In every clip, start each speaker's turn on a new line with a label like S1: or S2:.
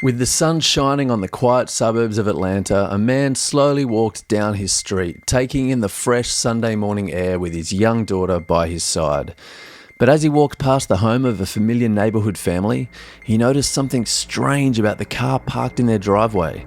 S1: With the sun shining on the quiet suburbs of Atlanta, a man slowly walked down his street, taking in the fresh Sunday morning air with his young daughter by his side. But as he walked past the home of a familiar neighbourhood family, he noticed something strange about the car parked in their driveway.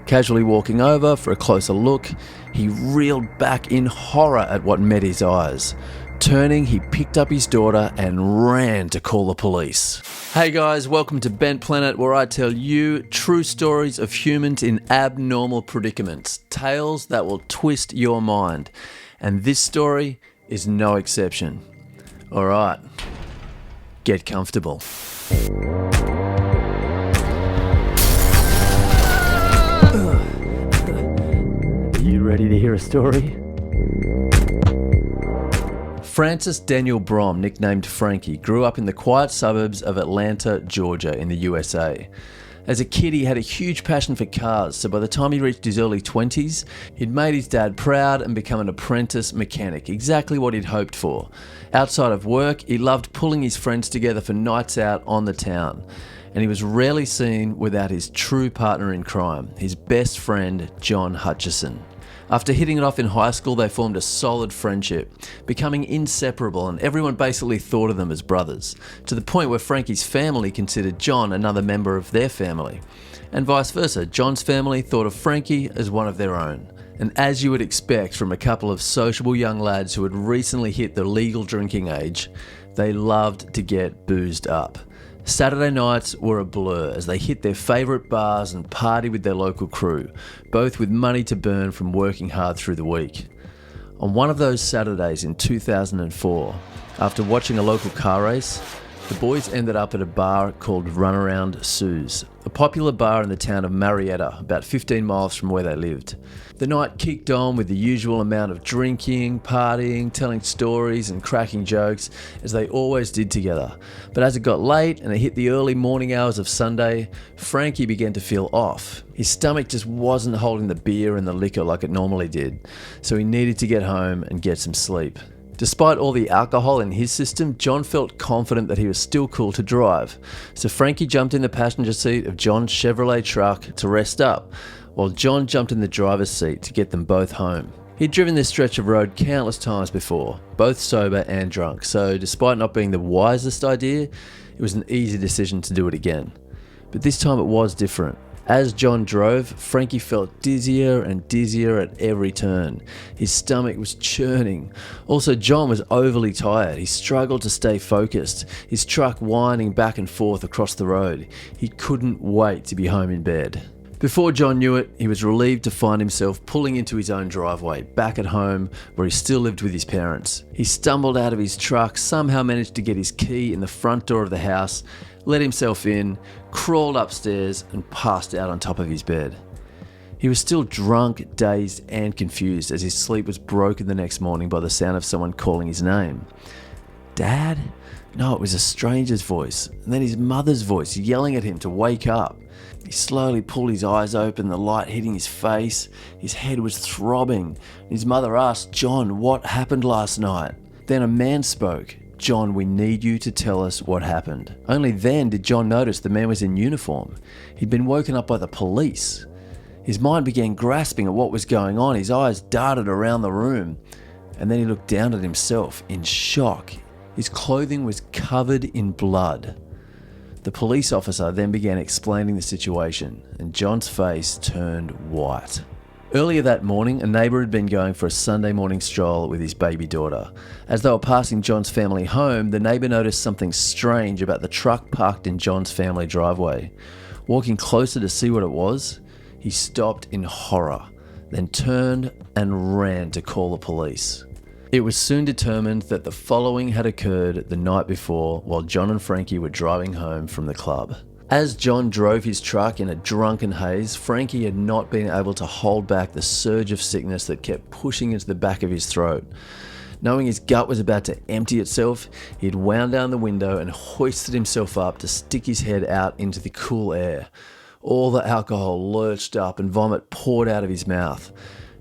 S1: Casually walking over for a closer look, he reeled back in horror at what met his eyes. Turning, he picked up his daughter and ran to call the police. Hey guys, welcome to Bent Planet, where I tell you true stories of humans in abnormal predicaments, tales that will twist your mind. And this story is no exception. Alright, get comfortable. Are you ready to hear a story? Francis Daniel Brom, nicknamed Frankie, grew up in the quiet suburbs of Atlanta, Georgia in the USA. As a kid, he had a huge passion for cars, so by the time he reached his early 20s, he'd made his dad proud and become an apprentice mechanic, exactly what he'd hoped for. Outside of work, he loved pulling his friends together for nights out on the town, and he was rarely seen without his true partner in crime, his best friend, John Hutchison. After hitting it off in high school, they formed a solid friendship, becoming inseparable, and everyone basically thought of them as brothers, to the point where Frankie's family considered John another member of their family. And vice versa, John's family thought of Frankie as one of their own. And as you would expect from a couple of sociable young lads who had recently hit the legal drinking age, they loved to get boozed up. Saturday nights were a blur as they hit their favourite bars and partied with their local crew, both with money to burn from working hard through the week. On one of those Saturdays in 2004, after watching a local car race, the boys ended up at a bar called Runaround Sue's, a popular bar in the town of Marietta, about 15 miles from where they lived. The night kicked on with the usual amount of drinking, partying, telling stories and cracking jokes, as they always did together. But as it got late and it hit the early morning hours of Sunday, Frankie began to feel off. His stomach just wasn't holding the beer and the liquor like it normally did, so he needed to get home and get some sleep. Despite all the alcohol in his system, John felt confident that he was still cool to drive. So Frankie jumped in the passenger seat of John's Chevrolet truck to rest up, while John jumped in the driver's seat to get them both home. He'd driven this stretch of road countless times before, both sober and drunk, so despite not being the wisest idea, it was an easy decision to do it again. But this time it was different. As John drove, Frankie felt dizzier and dizzier at every turn. His stomach was churning. Also, John was overly tired. He struggled to stay focused, his truck whining back and forth across the road. He couldn't wait to be home in bed. Before John knew it, he was relieved to find himself pulling into his own driveway, back at home where he still lived with his parents. He stumbled out of his truck, somehow managed to get his key in the front door of the house, let himself in, crawled upstairs and passed out on top of his bed. He was still drunk, dazed and confused as his sleep was broken the next morning by the sound of someone calling his name. Dad? No, it was a stranger's voice, and then his mother's voice yelling at him to wake up. He slowly pulled his eyes open, the light hitting his face. His head was throbbing. His mother asked, "John, what happened last night?" Then a man spoke. "John, we need you to tell us what happened." Only then did John notice the man was in uniform. He'd been woken up by the police. His mind began grasping at what was going on. His eyes darted around the room, and then he looked down at himself in shock. His clothing was covered in blood. The police officer then began explaining the situation, and John's face turned white. Earlier that morning, a neighbour had been going for a Sunday morning stroll with his baby daughter. As they were passing John's family home, the neighbour noticed something strange about the truck parked in John's family driveway. Walking closer to see what it was, he stopped in horror, then turned and ran to call the police. It was soon determined that the following had occurred the night before while John and Frankie were driving home from the club. As John drove his truck in a drunken haze, Frankie had not been able to hold back the surge of sickness that kept pushing into the back of his throat. Knowing his gut was about to empty itself, he had wound down the window and hoisted himself up to stick his head out into the cool air. All the alcohol lurched up and vomit poured out of his mouth.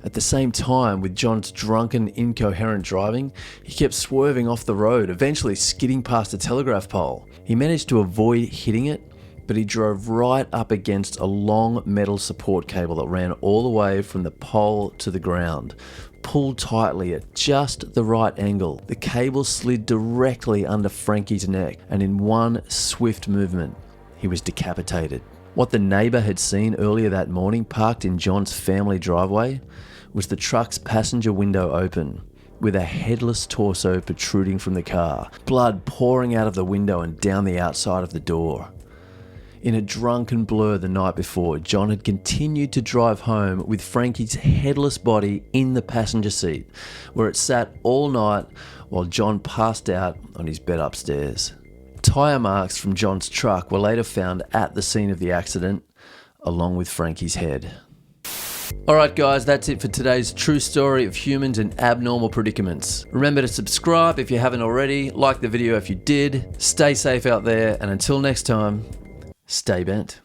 S1: At the same time, with John's drunken, incoherent driving, he kept swerving off the road, eventually skidding past a telegraph pole. He managed to avoid hitting it, but he drove right up against a long metal support cable that ran all the way from the pole to the ground. Pulled tightly at just the right angle, the cable slid directly under Frankie's neck, and in one swift movement, he was decapitated. What the neighbour had seen earlier that morning parked in John's family driveway was the truck's passenger window open, with a headless torso protruding from the car, blood pouring out of the window and down the outside of the door. In a drunken blur the night before, John had continued to drive home with Frankie's headless body in the passenger seat, where it sat all night while John passed out on his bed upstairs. Tyre marks from John's truck were later found at the scene of the accident, along with Frankie's head. Alright guys, that's it for today's true story of humans and abnormal predicaments. Remember to subscribe if you haven't already, like the video if you did, stay safe out there, and until next time, stay bent.